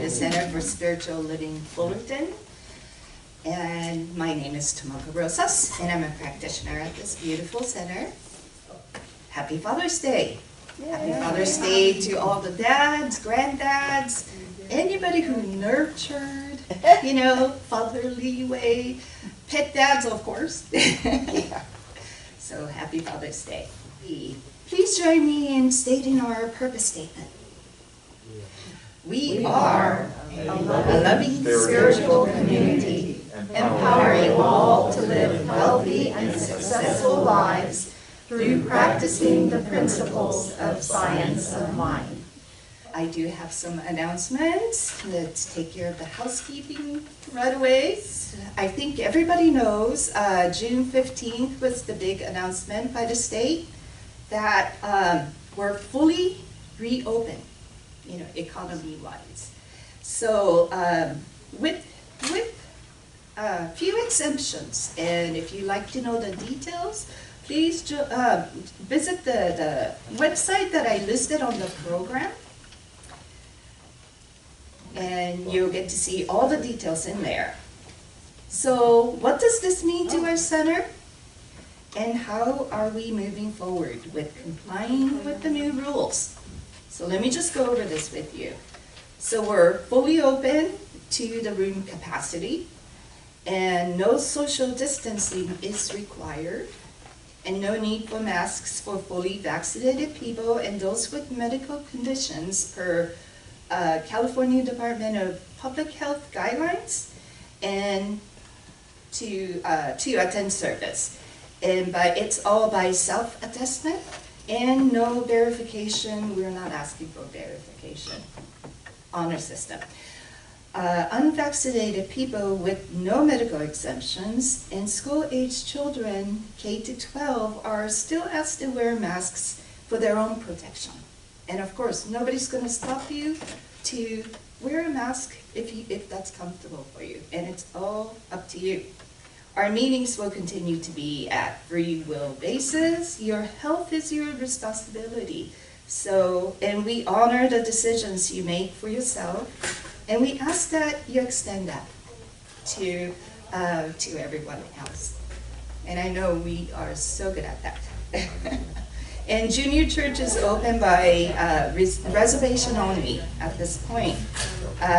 the Center for Spiritual Living Fullerton. And my name is Tomoko Rosas, and I'm a practitioner at this beautiful center. Happy Father's Day. Yay. Happy Father's Day to all the dads, granddads, anybody who nurtured, fatherly way. Pet dads, of course. Yeah. So happy Father's Day. Please join me in stating our purpose statement. We are a loving spiritual community, empowering all to live healthy and successful lives through practicing the principles of science of mind. I do have some announcements. Let's take care of the housekeeping right away. I think everybody knows June 15th was the big announcement by the state that we're fully reopened, economy-wise. So with a few exemptions, and if you'd like to know the details, please visit the website that I listed on the program, and you'll get to see all the details in there. So what does this mean to our center? And how are we moving forward with complying with the new rules? So let me just go over this with you. So we're fully open to the room capacity, and no social distancing is required, and no need for masks for fully vaccinated people and those with medical conditions per California Department of Public Health guidelines, and to attend service. But it's all by self-attestment and no verification. We're not asking for verification on our system. Unvaccinated people with no medical exemptions and school-age children K to 12 are still asked to wear masks for their own protection. And of course, nobody's going to stop you to wear a mask if that's comfortable for you, and it's all up to you. Our meetings will continue to be at free will basis. Your health is your responsibility. And we honor the decisions you make for yourself, and we ask that you extend that to everyone else. And I know we are so good at that. And junior church is open by reservation only at this point,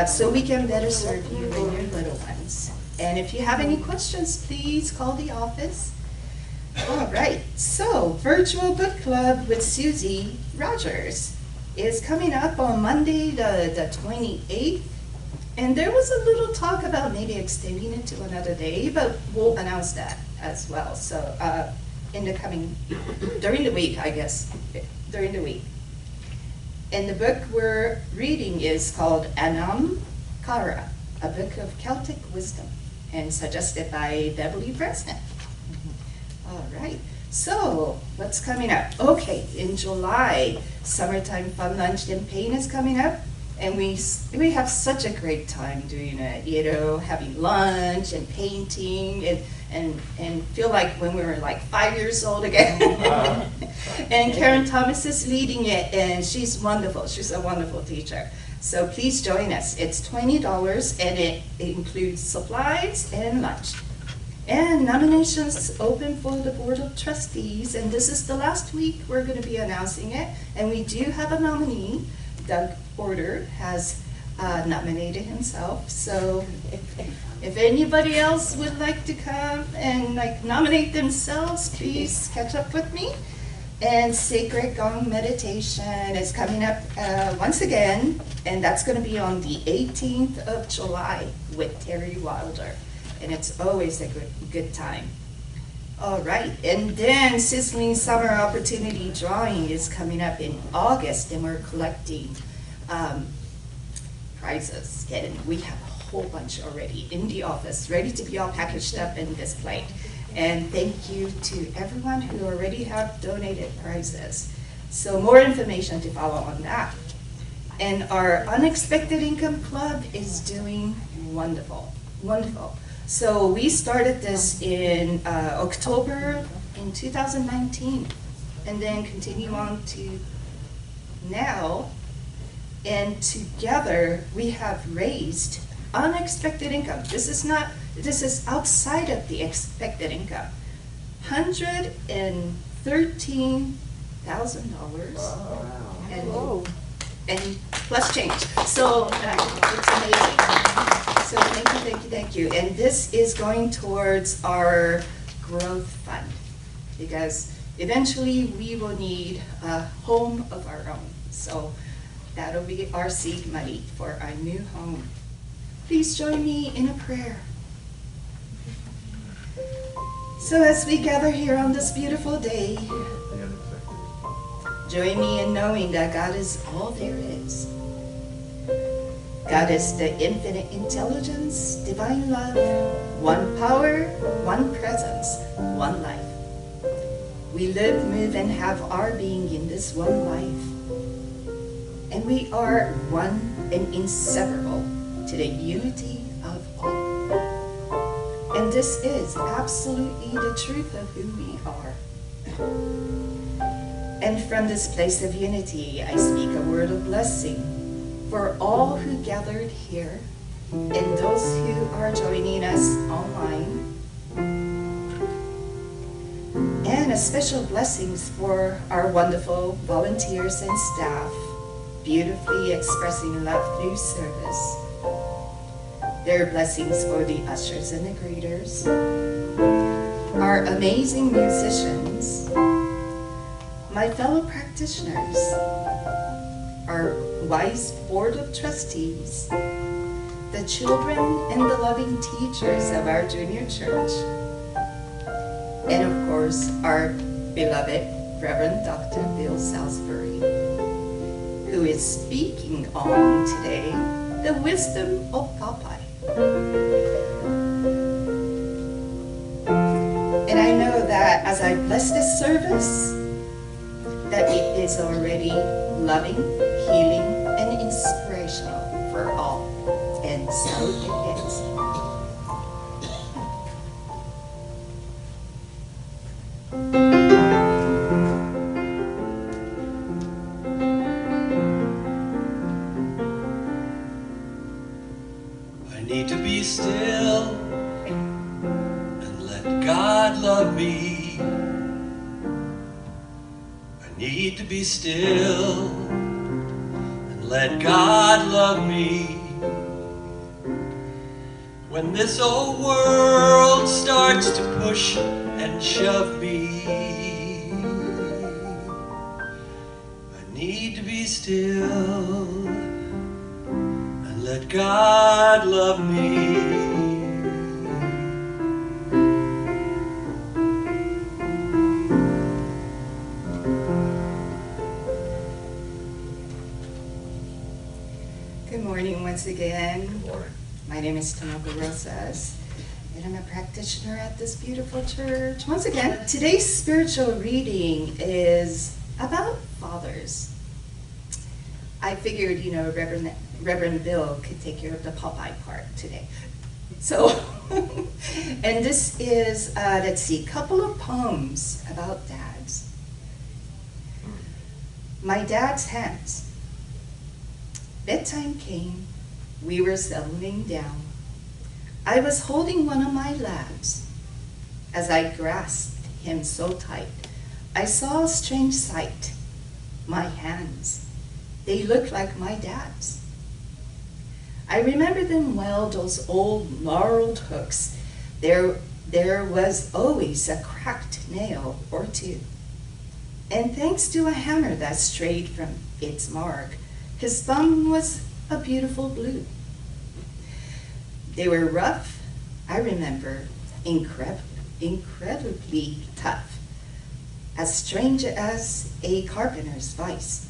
so we can better serve you and your little ones. And if you have any questions, please call the office. All right, so virtual book club with Susie Rogers is coming up on Monday, the 28th. And there was a little talk about maybe extending it to another day, but we'll announce that as well. So during the week, I guess, during the week. And the book we're reading is called Anam Cara, a book of Celtic wisdom, and suggested by Beverly Preston. All right, so what's coming up? Okay, in July, Summertime Fun Lunch and Paint is coming up, and we have such a great time doing it, having lunch and painting and feel like when we were like 5 years old again. And Karen Thomas is leading it, and she's wonderful. She's a wonderful teacher. So please join us. It's $20, and it includes supplies and lunch. And nominations open for the Board of Trustees, and this is the last week we're going to be announcing it. And we do have a nominee. Doug Porter has nominated himself. So if anybody else would like to come and nominate themselves, please catch up with me. And Sacred Gong Meditation is coming up once again, and that's going to be on the 18th of July with Terry Wilder, and it's always a good time. All right, and then Sizzling Summer Opportunity Drawing is coming up in August, and we're collecting prizes, and we have a whole bunch already in the office, ready to be all packaged up and displayed. And thank you to everyone who already have donated prizes. So more information to follow on that. And our Unexpected Income Club is doing wonderful, wonderful. So we started this in October in 2019, and then continue on to now. And together we have raised unexpected income. This is outside of the expected income. $113,000. Wow. And plus change. So it's amazing. So thank you. And this is going towards our growth fund, because eventually we will need a home of our own. So that'll be our seed money for our new home. Please join me in a prayer. So as we gather here on this beautiful day, join me in knowing that God is all there is. God is the infinite intelligence, divine love, one power, one presence, one life. We live, move, and have our being in this one life. And we are one and inseparable to the unity of all. And this is absolutely the truth of who we are. And from this place of unity, I speak a word of blessing for all who gathered here and those who are joining us online. And a special blessings for our wonderful volunteers and staff, beautifully expressing love through service. There are blessings for the ushers and the greeters, our amazing musicians, my fellow practitioners, our wise board of trustees, the children and the loving teachers of our junior church, and of course our beloved Reverend Dr. Bill Salisbury, who is speaking on today the wisdom of Popeye. And I know that as I bless this service, that it is already loving, healing, and inspirational for all. And so it is. I need to be still and let God love me. Need to be still and let God love me. When this old world starts to push and shove me, I need to be still and let God love me. Once again, my name is Tomoko Rosas, and I'm a practitioner at this beautiful church. Once again, today's spiritual reading is about fathers. I figured, Reverend Bill could take care of the Popeye part today. So, and this is, let's see, a couple of poems about dads. My dad's hands. Bedtime came. We were settling down. I was holding one of my lads. As I grasped him so tight, I saw a strange sight. My hands, they looked like my dad's. I remember them well, those old gnarled hooks. There was always a cracked nail or two. And thanks to a hammer that strayed from its mark, his thumb was a beautiful blue. They were rough, I remember, incredibly tough, as strange as a carpenter's vice.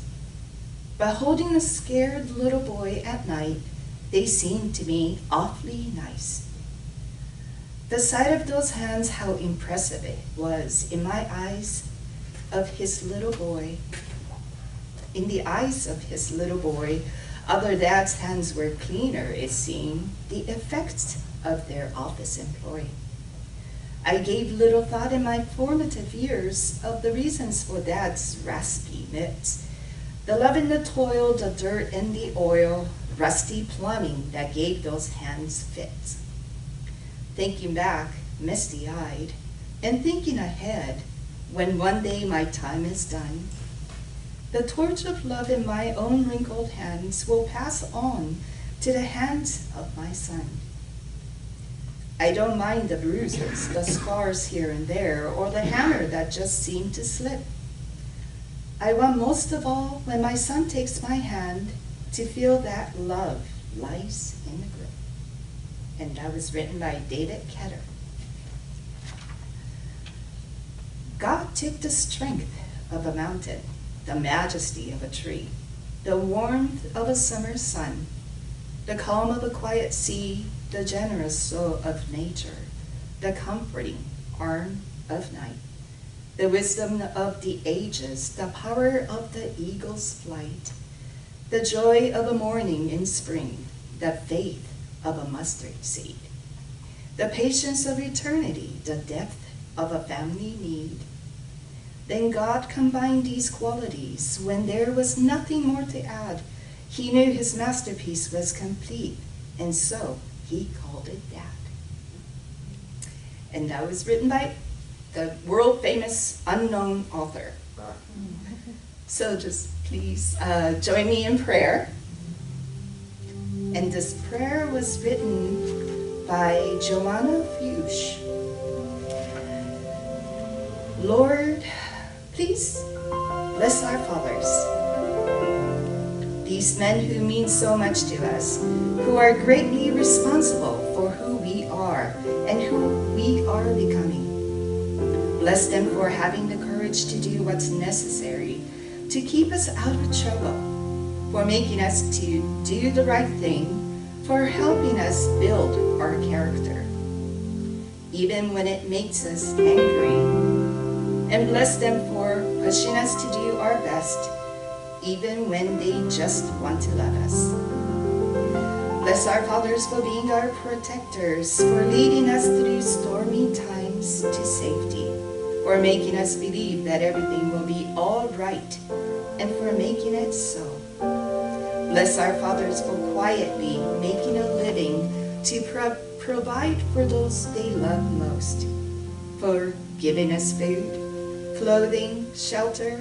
But holding a scared little boy at night, they seemed to me awfully nice. The sight of those hands, how impressive it was in my eyes of his little boy. In the eyes of his little boy, other dads' hands were cleaner, it seemed, the effects of their office employ. I gave little thought in my formative years of the reasons for dad's raspy mitts, The love and the toil, the dirt and the oil, rusty plumbing that gave those hands fits. Thinking back, misty-eyed, and thinking ahead, when one day my time is done, the torch of love in my own wrinkled hands will pass on to the hands of my son. I don't mind the bruises, the scars here and there, or the hammer that just seemed to slip. I want most of all, when my son takes my hand, to feel that love lies in the grip. And that was written by David Ketter. God took the strength of a mountain, the majesty of a tree, the warmth of a summer sun, the calm of a quiet sea, the generous soul of nature, the comforting arm of night, the wisdom of the ages, the power of the eagle's flight, the joy of a morning in spring, the faith of a mustard seed, the patience of eternity, the depth of a family need. Then God combined these qualities when there was nothing more to add. He knew his masterpiece was complete, and so he called it that. And that was written by the world-famous unknown author. So just please join me in prayer. And this prayer was written by Joanna Fuchs. Lord, please bless our fathers, these men who mean so much to us, who are greatly responsible for who we are and who we are becoming. Bless them for having the courage to do what's necessary to keep us out of trouble, for making us to do the right thing, for helping us build our character, even when it makes us angry. And bless them for pushing us to do our best, even when they just want to love us. Bless our fathers for being our protectors, for leading us through stormy times to safety, for making us believe that everything will be all right, and for making it so. Bless our fathers for quietly making a living to provide for those they love most, for giving us food, clothing, shelter,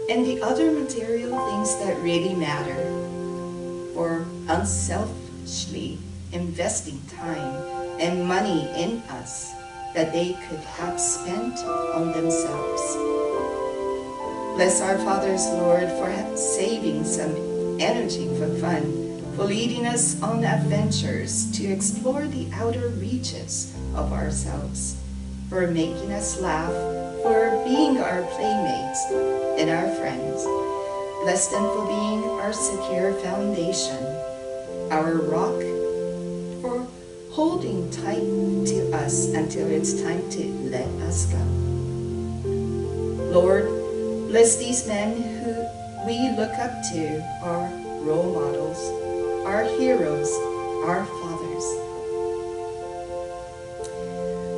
and the other material things that really matter, for unselfishly investing time and money in us that they could have spent on themselves. Bless our fathers, Lord, for saving some energy for fun, for leading us on adventures to explore the outer reaches of ourselves, for making us laugh, for being our playmates and our friends. Bless them for being our secure foundation, our rock, for holding tight to us until it's time to let us go. Lord, bless these men who we look up to, our role models, our heroes, our fathers.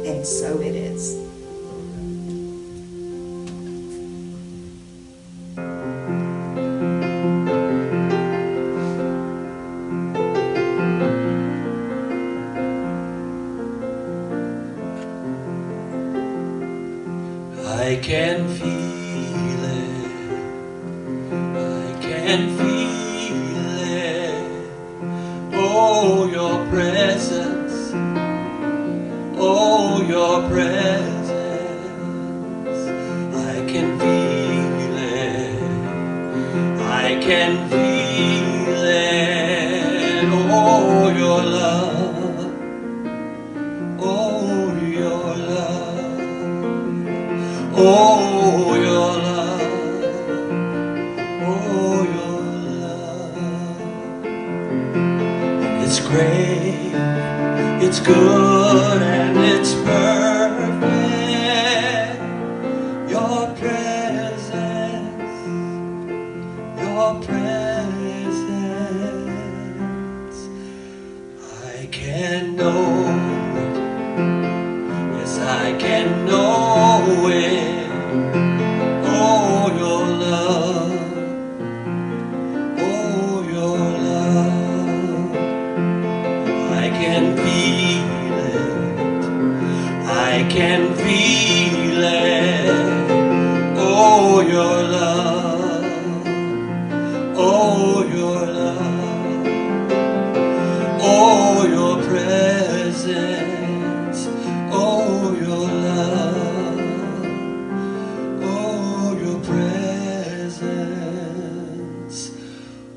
And so it is. I can feel it, I can feel it, oh your presence, oh your presence, I can feel it, I can feel it, oh your love, oh your love. Oh, your love, oh, your love. It's great, it's good, and it's perfect. Your presence, I can know it, yes, I can know it. Oh, your love, can feel it. I can feel it. Oh, your love. Oh, your love. Oh, your presence. Oh, your love. Oh, your presence.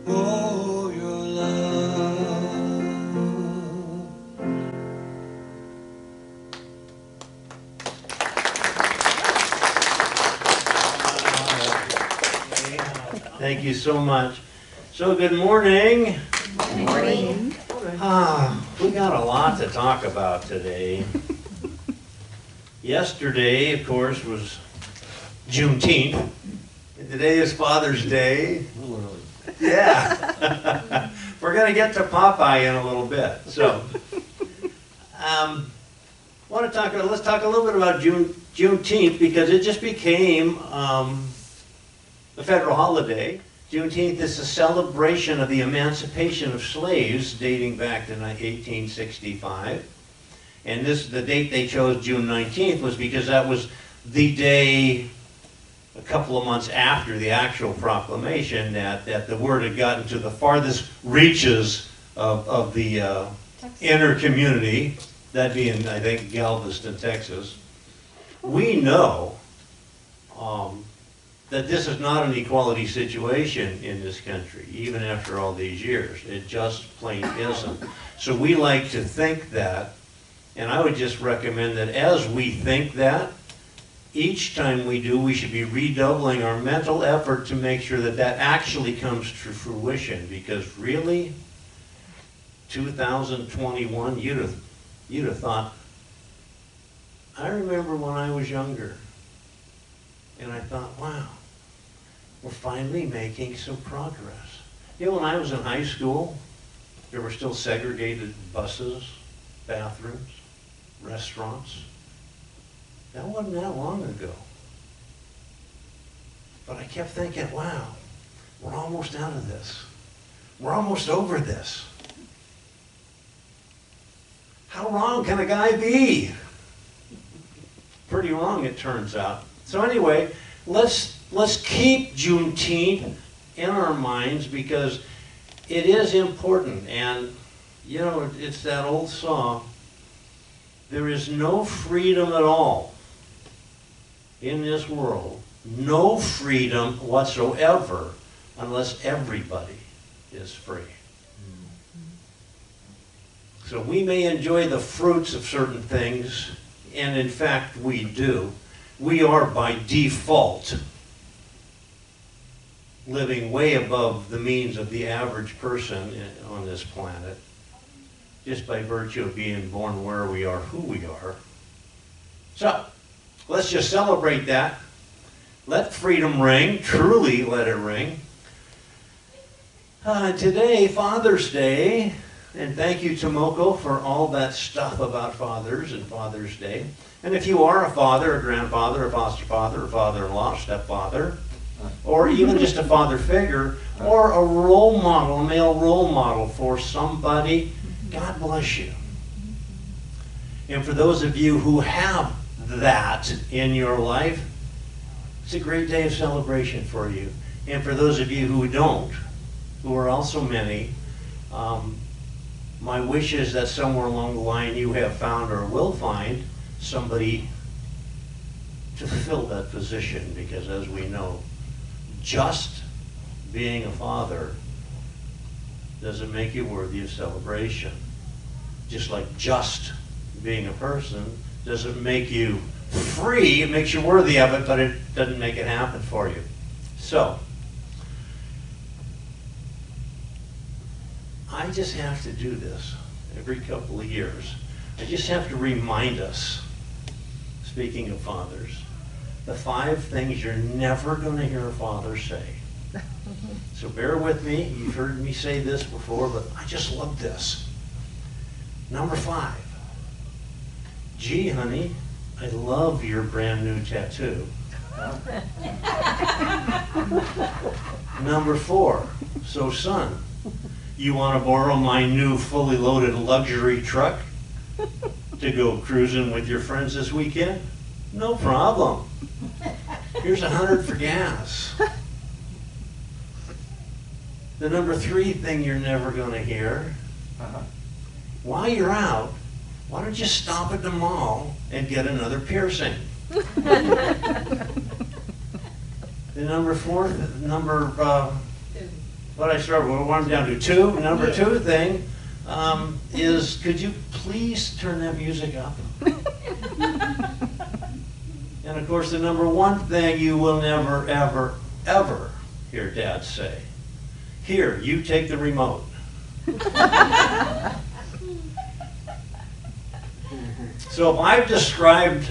Oh, your love. Thank you so much. So good morning. Good morning. We got a lot to talk about today. Yesterday, of course, was Juneteenth. And today is Father's Day. Yeah. We're going to get to Popeye in a little bit. So, let's talk a little bit about Juneteenth, because it just became a federal holiday. Juneteenth is a celebration of the emancipation of slaves dating back to 1865. And the date they chose, June 19th, was because that was the day, a couple of months after the actual proclamation, that the word had gotten to the farthest reaches of the inner community, that being, I think, Galveston, Texas. We know that this is not an equality situation in this country, even after all these years. It just plain isn't. So we like to think that, and I would just recommend that as we think that, each time we do, we should be redoubling our mental effort to make sure that that actually comes to fruition. Because really, 2021, you'd have thought, I remember when I was younger, and I thought, wow, we're finally making some progress. You know, when I was in high school, there were still segregated buses, bathrooms, restaurants. That wasn't that long ago. But I kept thinking, wow, we're almost out of this. We're almost over this. How wrong can a guy be? Pretty wrong, it turns out. So anyway, let's keep Juneteenth in our minds, because it is important. And, you know, it's that old song, there is no freedom at all in this world, no freedom whatsoever, unless everybody is free. So we may enjoy the fruits of certain things, and in fact we do. We are by default living way above the means of the average person on this planet, just by virtue of being born where we are, who we are. So, let's just celebrate that. Let freedom ring, truly let it ring. Today, Father's Day, and thank you, Tomoko, for all that stuff about fathers and Father's Day. And if you are a father, a grandfather, a foster father, a father-in-law, stepfather, or even just a father figure, or a role model, a male role model for somebody, God bless you. And for those of you who have that in your life, it's a great day of celebration for you. And for those of you who don't, who are also many, my wish is that somewhere along the line you have found or will find somebody to fill that position, because as we know, just being a father doesn't make you worthy of celebration. Just like just being a person doesn't make you free, it makes you worthy of it, but it doesn't make it happen for you. So, I just have to do this every couple of years. I just have to remind us, speaking of fathers, the 5 things you're never going to hear a father say. So bear with me. You've heard me say this before, but I just love this. Number 5. Gee, honey, I love your brand new tattoo. Number 4. So son, You want to borrow my new fully loaded luxury truck to go cruising with your friends this weekend? No problem. Here's $100 for gas. The number 3 thing you're never going to hear, while you're out, why don't you stop at the mall and get another piercing? The number 4, what I started, what I'm down to 2, number 2 thing is, could you please turn that music up? And of course, the number 1 thing you will never, ever, ever hear Dad say, here, you take the remote. So if I've described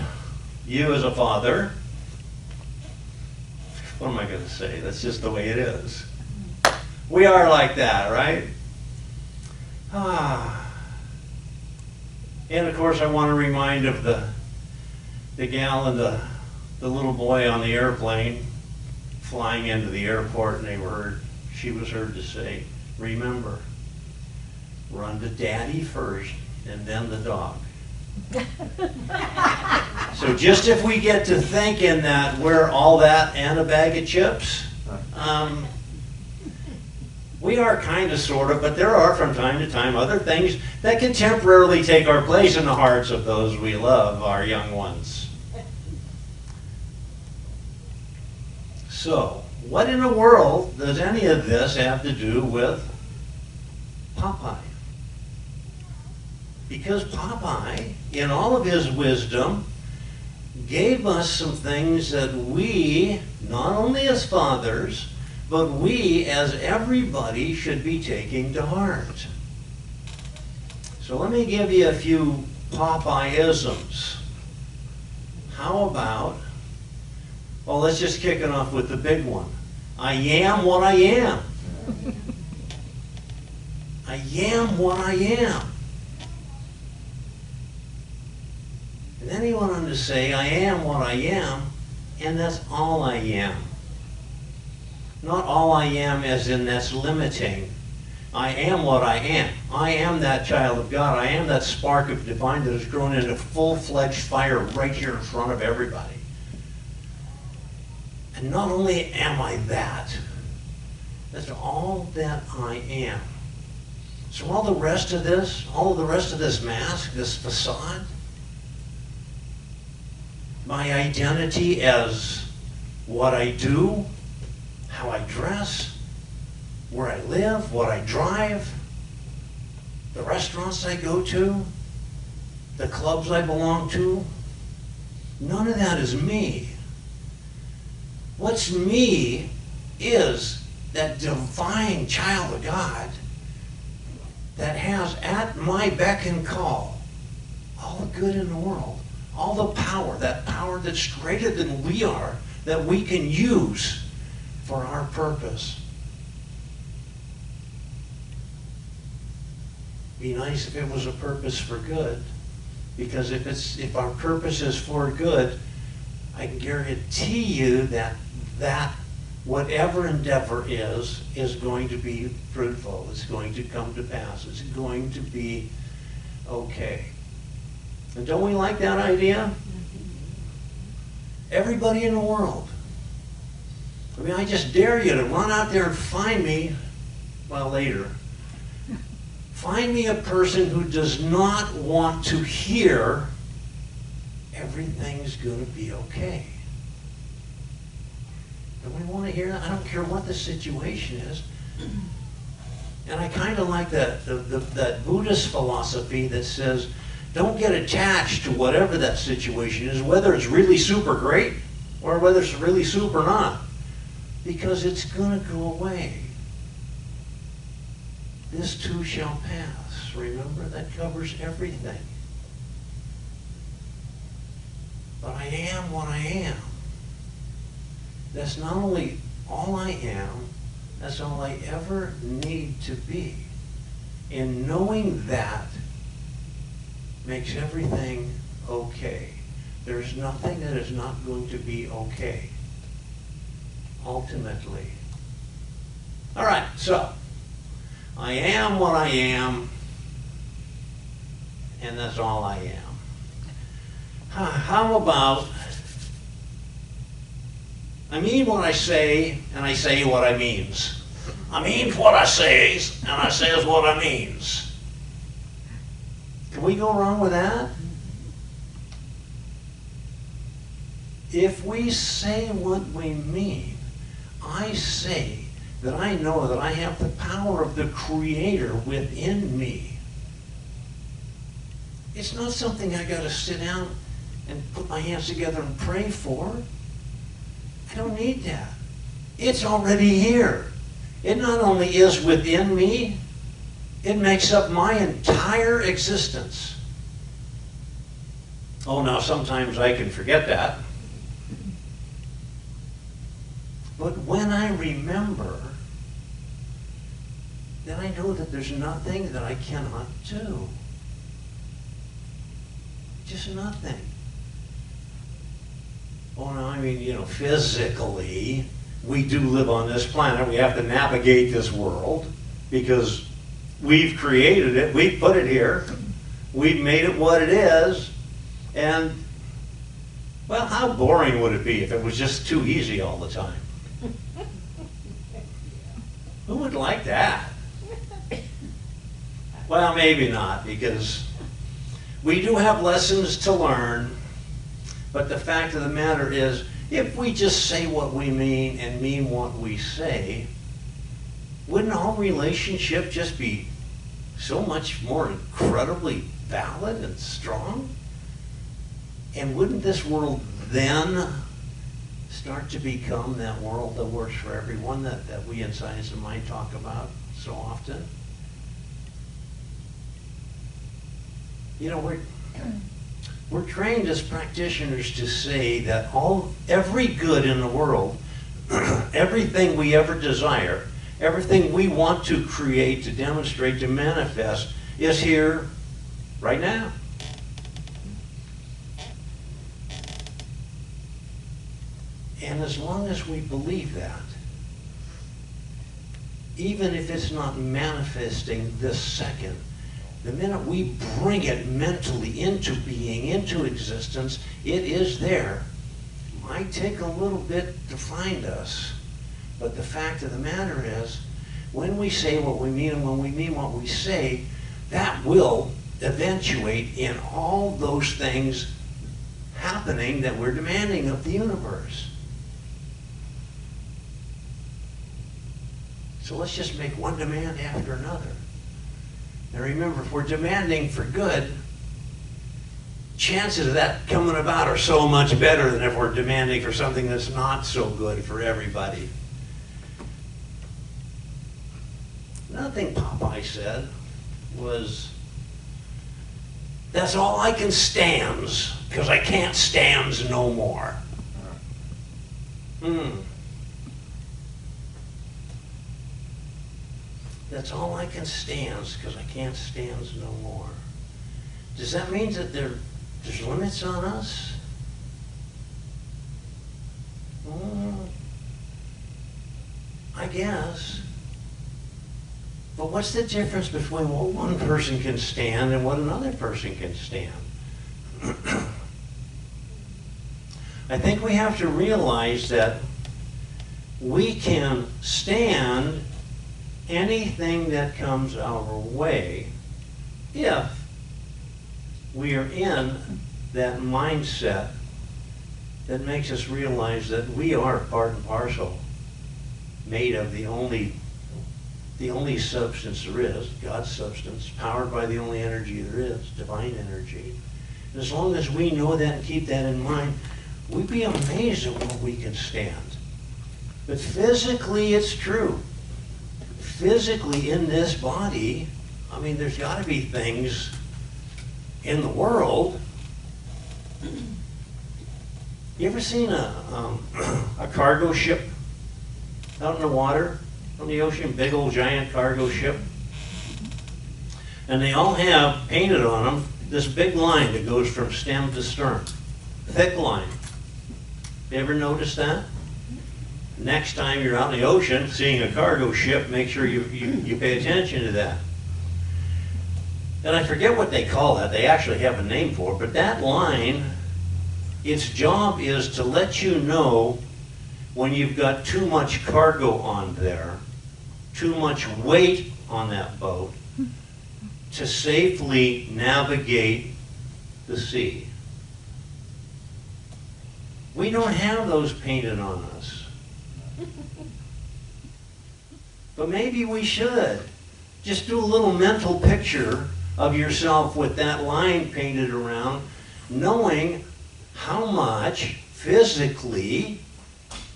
you as a father, what am I going to say? That's just the way it is. We are like that, right? And of course, I want to remind of the gal and the little boy on the airplane flying into the airport, and she was heard to say, remember, run to Daddy first and then the dog. So just if we get to thinking that we're all that and a bag of chips, we are kind of, sort of, but there are from time to time other things that can temporarily take our place in the hearts of those we love, our young ones. So, what in the world does any of this have to do with Popeye? Because Popeye, in all of his wisdom, gave us some things that we, not only as fathers, but we as everybody should be taking to heart. So let me give you a few Popeye-isms. How about, well, let's just kick it off with the big one. I am what I am. I am what I am. And then he went on to say, I am what I am, and that's all I am. Not all I am as in that's limiting. I am what I am. I am that child of God. I am that spark of divine that has grown into full-fledged fire right here in front of everybody. And not only am I that, that's all that I am. So all the rest of this, mask, this facade, my identity as what I do, how I dress, where I live, what I drive, the restaurants I go to, the clubs I belong to, none of that is me. What's me is that divine child of God that has at my beck and call all the good in the world, all the power, that power that's greater than we are, that we can use for our purpose. Be nice if it was a purpose for good, because if our purpose is for good, I can guarantee you that whatever endeavor is going to be fruitful. It's going to come to pass. It's going to be okay. And don't we like that idea? Everybody in the world. I mean, I just dare you to run out there and find me, well, later. Find me a person who does not want to hear everything's going to be okay. Don't we want to hear that? I don't care what the situation is. And I kind of like that Buddhist philosophy that says, don't get attached to whatever that situation is, whether it's really super great or whether it's really super not, because it's going to go away. This too shall pass. Remember, that covers everything. But I am what I am. That's not only all I am, that's all I ever need to be. And knowing that makes everything okay. There's nothing that is not going to be okay, ultimately. All right, so I am what I am, and that's all I am. How about, I mean what I say, and I say what I means. I means what I says, and I says what I means. Can we go wrong with that? If we say what we mean, I say that I know that I have the power of the Creator within me. It's not something I got to sit down and put my hands together and pray for. I don't need that. It's already here. It not only is within me, it makes up my entire existence. Oh, now sometimes I can forget that. But when I remember, then I know that there's nothing that I cannot do. Just nothing. Oh, no, I mean, physically, we do live on this planet. We have to navigate this world because we've created it. We've put it here. We've made it what it is. And, well, how boring would it be if it was just too easy all the time? Who would like that? Well, maybe not, because we do have lessons to learn, but the fact of the matter is, if we just say what we mean and mean what we say, wouldn't our relationship just be so much more incredibly valid and strong? And wouldn't this world then start to become that world that works for everyone that we in Science of Mind talk about so often? We're trained as practitioners to say that every good in the world, everything we ever desire, everything we want to create, to demonstrate, to manifest, is here right now. And as long as we believe that, even if it's not manifesting this second, the minute we bring it mentally into being, into existence, it is there. It might take a little bit to find us, but the fact of the matter is, when we say what we mean and when we mean what we say, that will eventuate in all those things happening that we're demanding of the universe. So let's just make one demand after another. And remember, if we're demanding for good, chances of that coming about are so much better than if we're demanding for something that's not so good for everybody. Another thing Popeye said was, that's all I can stands, because I can't stands no more. That's all I can stands, because I can't stands no more. Does that mean that there's limits on us? I guess. But what's the difference between what one person can stand and what another person can stand? I think we have to realize that we can stand anything that comes our way if we are in that mindset that makes us realize that we are part and parcel, made of the only substance there is, God's substance, powered by the only energy there is, divine energy. And as long as we know that and keep that in mind, we'd be amazed at what we can stand. But physically, it's true. Physically, in this body, I mean, there's got to be things in the world. You ever seen a cargo ship out in the water, on the ocean, big old giant cargo ship? And they all have painted on them this big line that goes from stem to stern, thick line. You ever notice that? next time you're out in the ocean seeing a cargo ship, make sure you pay attention to that. And I forget what they call that. They actually have a name for it. But that line, its job is to let you know when you've got too much cargo on there, too much weight on that boat, to safely navigate the sea. We don't have those painted on us. But maybe we should. Just do a little mental picture of yourself with that line painted around, knowing how much physically,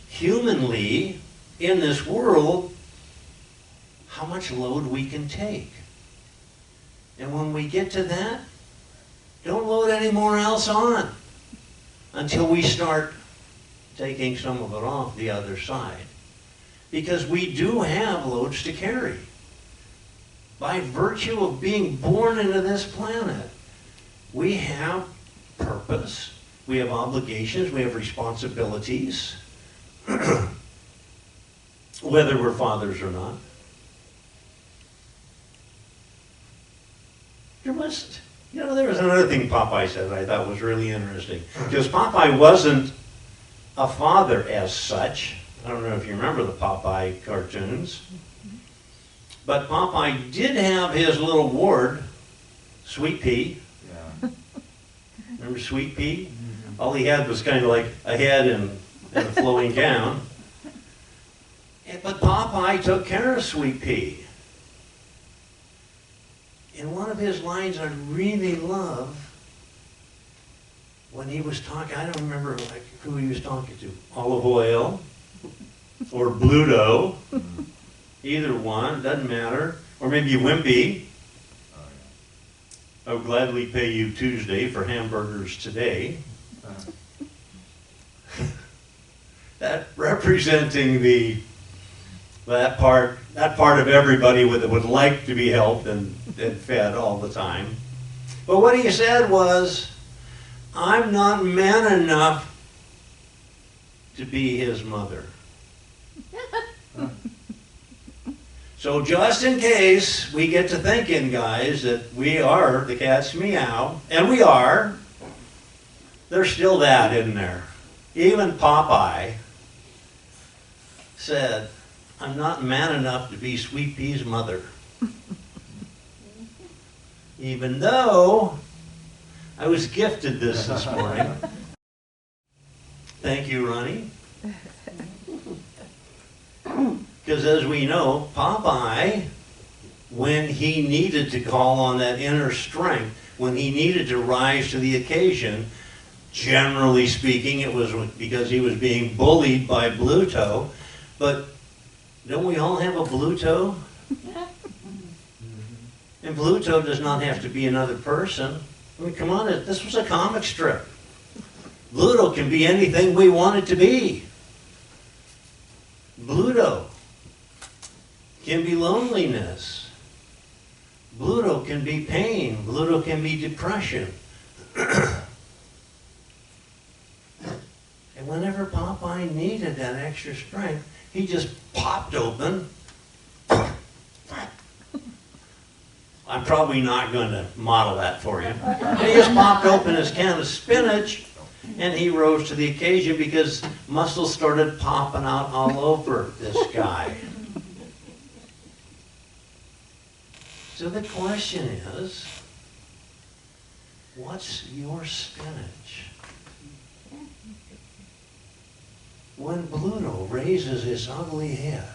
humanly, in this world, how much load we can take. And when we get to that, don't load any more else on until we start taking some of it off the other side. Because we do have loads to carry. By virtue of being born into this planet, we have purpose, we have obligations, we have responsibilities, whether we're fathers or not. There was another thing Popeye said that I thought was really interesting. Because Popeye wasn't a father as such. I don't know if you remember the Popeye cartoons. But Popeye did have his little ward, Sweet Pea. Yeah. Remember Sweet Pea? All he had was kind of like a head and a flowing gown. But Popeye took care of Sweet Pea. And one of his lines I really love, when he was talking, I don't remember who he was talking to, Olive Oil or Bluto, either one, doesn't matter, or maybe Wimpy. Oh, I would gladly pay you Tuesday for hamburgers today. That representing that part of everybody that would like to be helped and fed all the time. But what he said was, I'm not man enough to be his mother. So just in case we get to thinking, guys, that we are the cat's meow, and we are, there's still that in there. Even Popeye said, I'm not man enough to be Sweet Pea's mother. Even though I was gifted this morning. Thank you, Ronnie. Because as we know, Popeye, when he needed to call on that inner strength, when he needed to rise to the occasion, generally speaking, it was because he was being bullied by Bluto. But don't we all have a Bluto? And Bluto does not have to be another person. I mean, come on, this was a comic strip. Bluto can be anything we want it to be. Bluto can be loneliness. Bluto can be pain. Bluto can be depression. And whenever Popeye needed that extra strength, he just popped open. I'm probably not going to model that for you. He just popped open his can of spinach, and he rose to the occasion because muscles started popping out all over this guy. So the question is, what's your spinach? When Bluto raises his ugly head,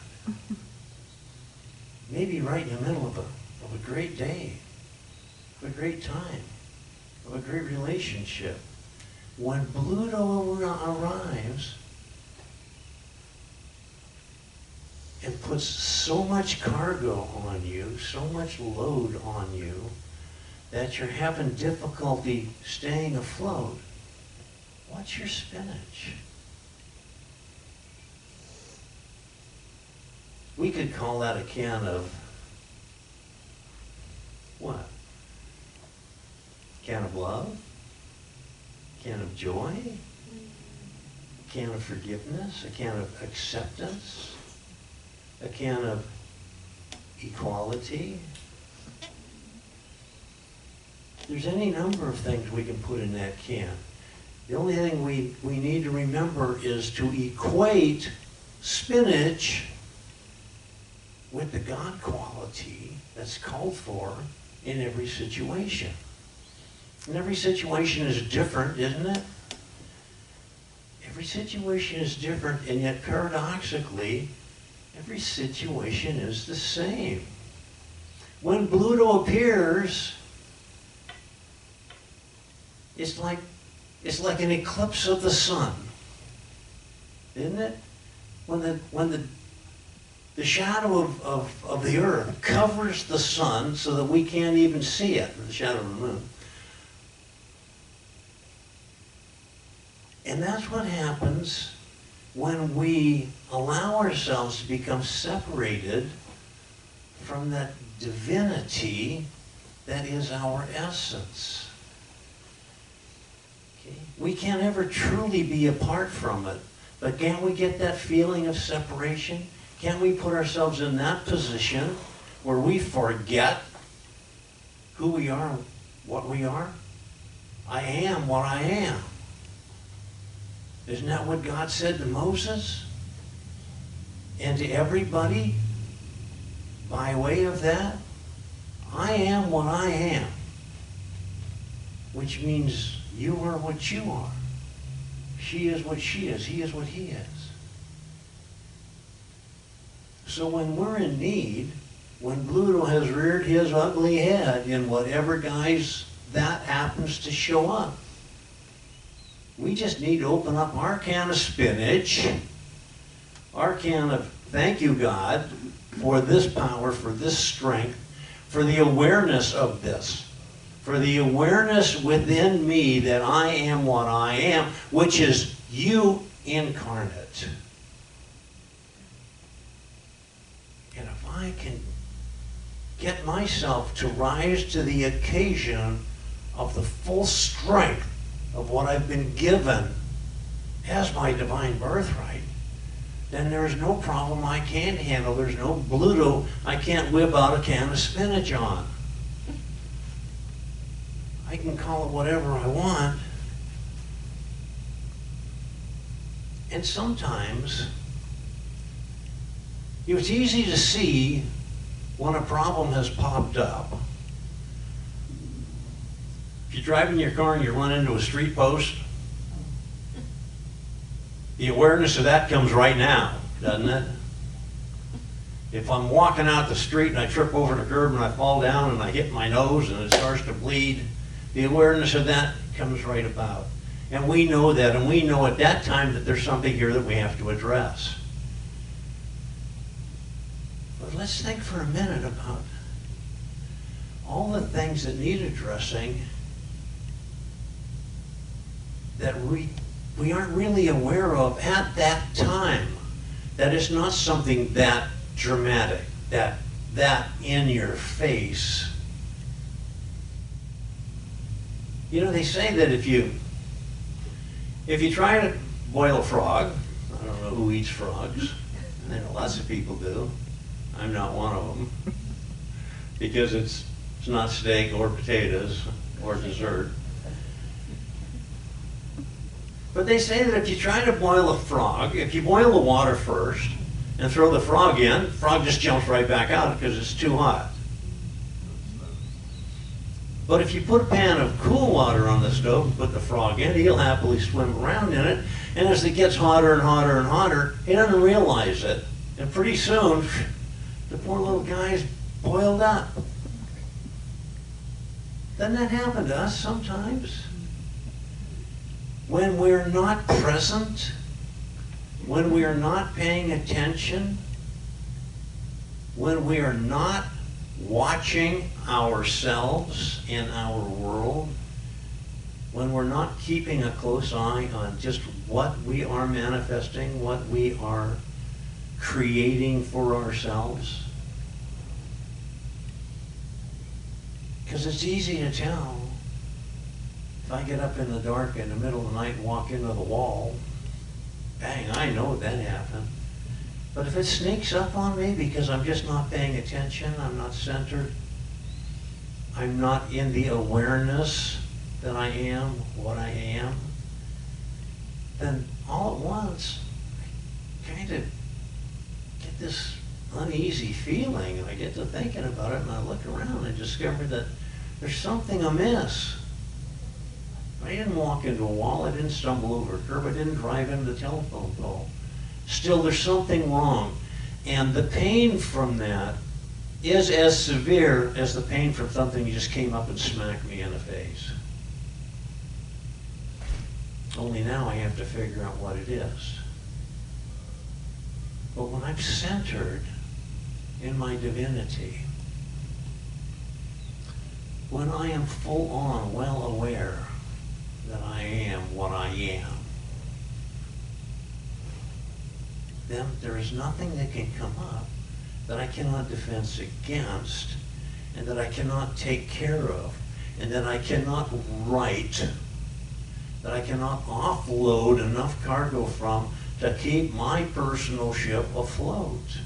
maybe right in the middle of a great day, of a great time, of a great relationship, when Bluto arrives and puts so much cargo on you, so much load on you, that you're having difficulty staying afloat, what's your spinach? We could call that a can of what? Can of love? Can of joy? can of forgiveness, a can of acceptance, a can of equality. There's any number of things we can put in that can. The only thing we need to remember is to equate spinach with the God quality that's called for in every situation. And every situation is different, isn't it? Every situation is different, and yet paradoxically, every situation is the same. When Pluto appears, it's like an eclipse of the sun, isn't it? When the shadow of the earth covers the sun so that we can't even see it, the shadow of the moon. And that's what happens when we allow ourselves to become separated from that divinity that is our essence. Okay? We can't ever truly be apart from it, but can't we get that feeling of separation? Can't we put ourselves in that position where we forget who we are, what we are? I am what I am. Isn't that what God said to Moses? And to everybody, by way of that, I am what I am. Which means you are what you are. She is what she is. He is what he is. So when we're in need, when Pluto has reared his ugly head in whatever guise that happens to show up, we just need to open up our can of spinach, our can of thank you, God, for this power, for this strength, for the awareness of this, for the awareness within me that I am what I am, which is you incarnate. And if I can get myself to rise to the occasion of the full strength of what I've been given as my divine birthright, then there's no problem I can't handle. There's no Pluto I can't whip out a can of spinach on. I can call it whatever I want. And sometimes it's easy to see when a problem has popped up. If you're driving your car and you run into a street post, the awareness of that comes right now, doesn't it? If I'm walking out the street and I trip over the curb and I fall down and I hit my nose and it starts to bleed, the awareness of that comes right about. And we know that, and we know at that time that there's something here that we have to address. But let's think for a minute about all the things that need addressing that we aren't really aware of at that time. That is not something that dramatic, that in your face. You know, they say that if you try to boil a frog, I don't know who eats frogs, I know lots of people do. I'm not one of them. Because it's not steak or potatoes or dessert. But they say that if you try to boil a frog, if you boil the water first and throw the frog in, the frog just jumps right back out because it's too hot. But if you put a pan of cool water on the stove and put the frog in, he'll happily swim around in it. And as it gets hotter and hotter and hotter, he doesn't realize it. And pretty soon, the poor little guy's boiled up. Doesn't that happen to us sometimes? When we're not present, when we are not paying attention, when we are not watching ourselves in our world, when we're not keeping a close eye on just what we are manifesting, what we are creating for ourselves. Because it's easy to tell. If I get up in the dark in the middle of the night and walk into the wall, bang, I know that happened. But if it sneaks up on me because I'm just not paying attention, I'm not centered, I'm not in the awareness that I am what I am, then all at once, I kind of get this uneasy feeling, and I get to thinking about it, and I look around and discover that there's something amiss. I didn't walk into a wall, I didn't stumble over a curb, I didn't drive into the telephone pole. Still, there's something wrong. And the pain from that is as severe as the pain from something you just came up and smacked me in the face. Only now I have to figure out what it is. But when I'm centered in my divinity, when I am full on, well aware that I am what I am, then there is nothing that can come up that I cannot defense against, and that I cannot take care of, and that I cannot right, that I cannot offload enough cargo from to keep my personal ship afloat.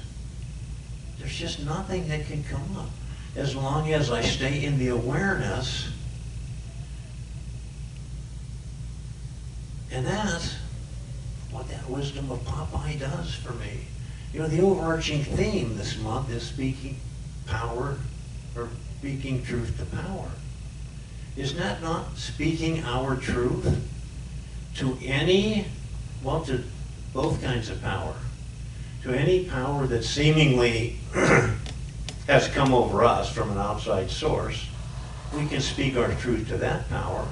There's just nothing that can come up as long as I stay in the awareness. And that's what that wisdom of Popeye does for me. You know, the overarching theme this month is speaking power, or speaking truth to power. Isn't that not speaking our truth to any, well, to both kinds of power? To any power that seemingly has come over us from an outside source, we can speak our truth to that power,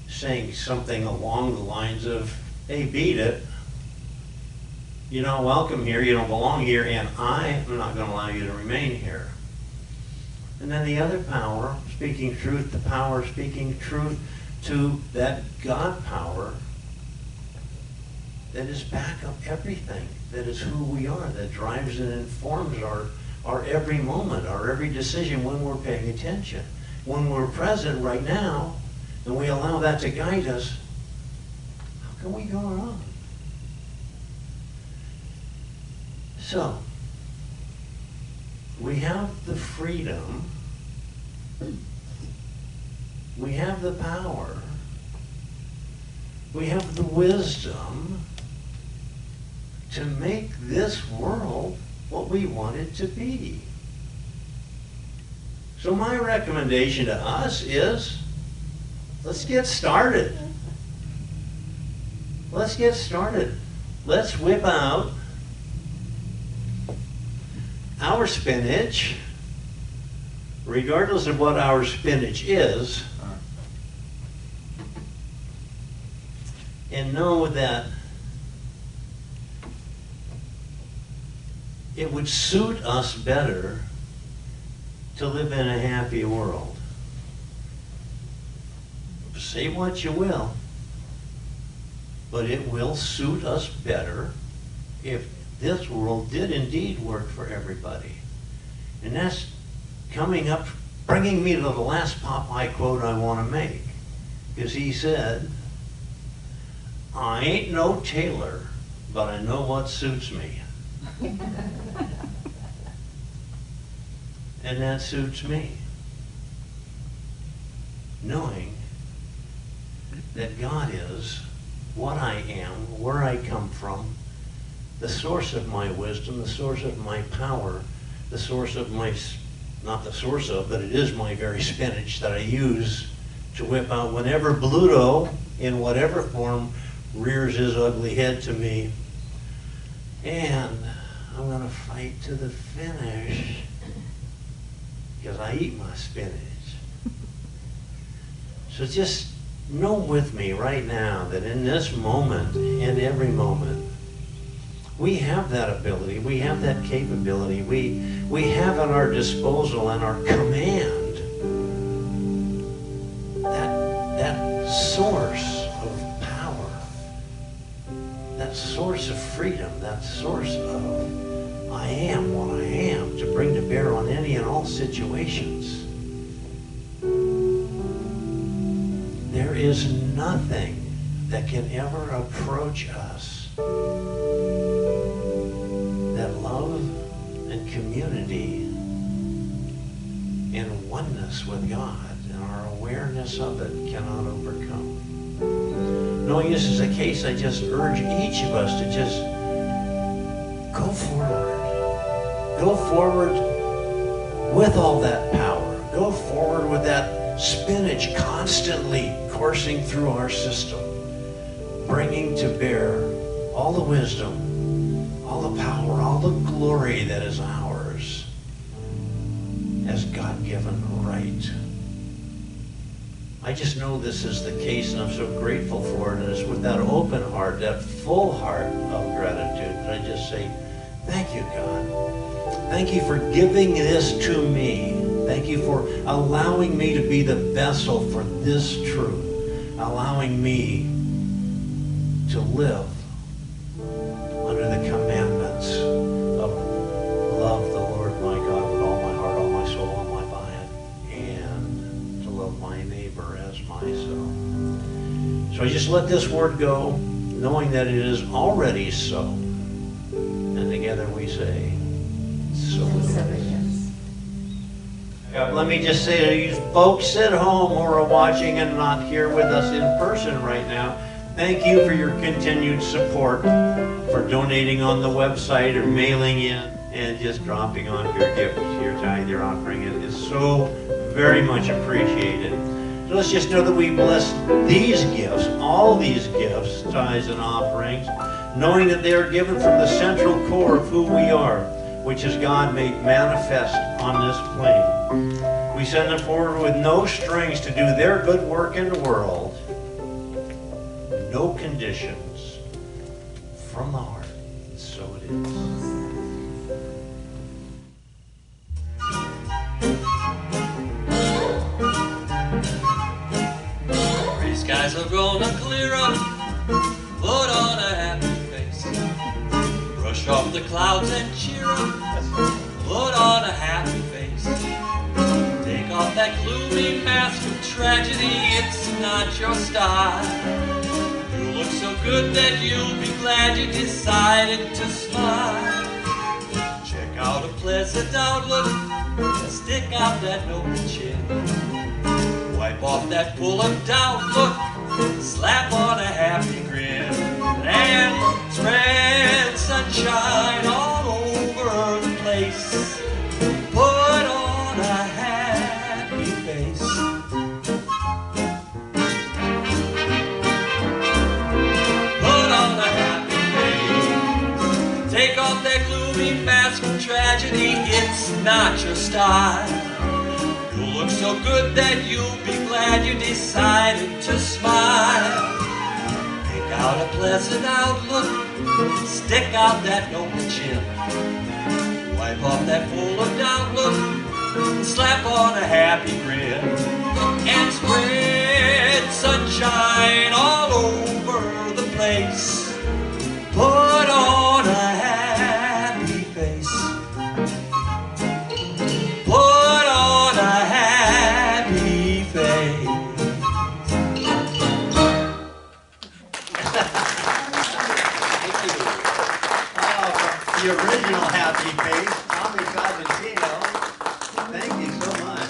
saying something along the lines of, hey, beat it. You're not welcome here, you don't belong here, and I am not going to allow you to remain here. And then the other power, speaking truth to power, speaking truth to that God power that is back of everything, that is who we are, that drives and informs our every moment, our every decision when we're paying attention. When we're present right now, and we allow that to guide us, how can we go wrong? So, we have the freedom, we have the power, we have the wisdom to make this world what we want it to be. So my recommendation to us is, let's get started. Let's get started. Let's whip out our spinach, regardless of what our spinach is, and know that it would suit us better to live in a happy world. Say what you will, but it will suit us better if this world did indeed work for everybody. And that's coming up, bringing me to the last Popeye quote I want to make. Because he said, I ain't no tailor, but I know what suits me. And that suits me. Knowing that God is what I am, where I come from, the source of my wisdom, the source of my power, the source of my, not the source of, but it is my very spinach that I use to whip out whenever Bluto, in whatever form, rears his ugly head to me. And I'm going to fight to the finish because I eat my spinach. So just know with me right now that in this moment and every moment, we have that ability, we have that capability, we have at our disposal and our command that source of power, that source of freedom, that source of I am what I am to bring to bear on any and all situations. There is nothing that can ever approach us that love and community and oneness with God and our awareness of it cannot overcome. Knowing this is the case, I just urge each of us to just go forward. Go forward with all that power. Go forward with that spinach constantly coursing through our system, bringing to bear all the wisdom, all the power, all the glory that is ours as God-given right. I just know this is the case, and I'm so grateful for it. And it's with that open heart, that full heart of gratitude, that I just say, thank you, God. Thank you for giving this to me. Thank you for allowing me to be the vessel for this truth, allowing me to live under the commandments of love the Lord my God with all my heart, all my soul, all my mind, and to love my neighbor as myself. So I just let this word go, knowing that it is already so. And together we say, so it is. Let me just say to you folks at home who are watching and not here with us in person right now, thank you for your continued support, for donating on the website or mailing in and just dropping on your gift, your tithe, your offering. It is so very much appreciated. So let's just know that we bless these gifts, all these gifts, tithes and offerings, knowing that they are given from the central core of who we are, which is God made manifest on this plane. We send them forward with no strings to do their good work in the world, no conditions, from the heart. So it is. Gray skies are gonna clear up, put on a happy face, brush off the clouds and cheer up, put on a happy face, take off that gloomy mask of tragedy, it's not your style. You look so good that you'll be glad you decided to smile. Check out a pleasant outlook, stick out that noble chin, wipe off that full of doubt look, slap on a happy grin, and spread sunshine all over the place. Put on a happy face. Put on a happy face. Take off that gloomy mask of tragedy, it's not your style. You look so good that you'll be glad you decided to smile. Pick out a pleasant outlook, stick out that noble chin, wipe off that full of doubt look, slap on a happy grin, and spread sunshine all over the place. Put on a happy face. Put on a happy face. The original happy face, Tommy Cosentino. Thank you so much.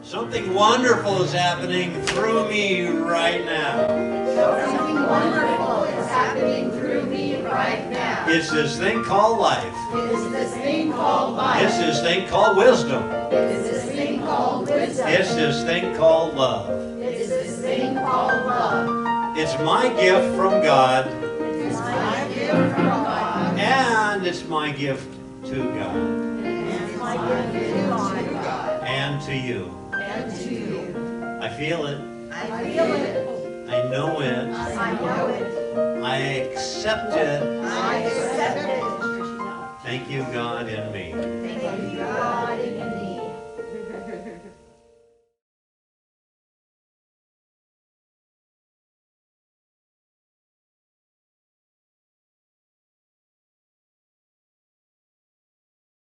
Something wonderful is happening through me right now. Something wonderful is happening through me right now. It's this thing called life. It is this thing called life. It's this thing called wisdom. It is this thing called wisdom. It's this thing called love. It is this thing called love. It's my gift from God, It is my gift from God. and it's my gift to God, And it's my gift to God. and to you. And to you. I feel it. I feel it. I know it. I know it. I accept it. I accept it. Thank you, God, in me. Thank you, God, in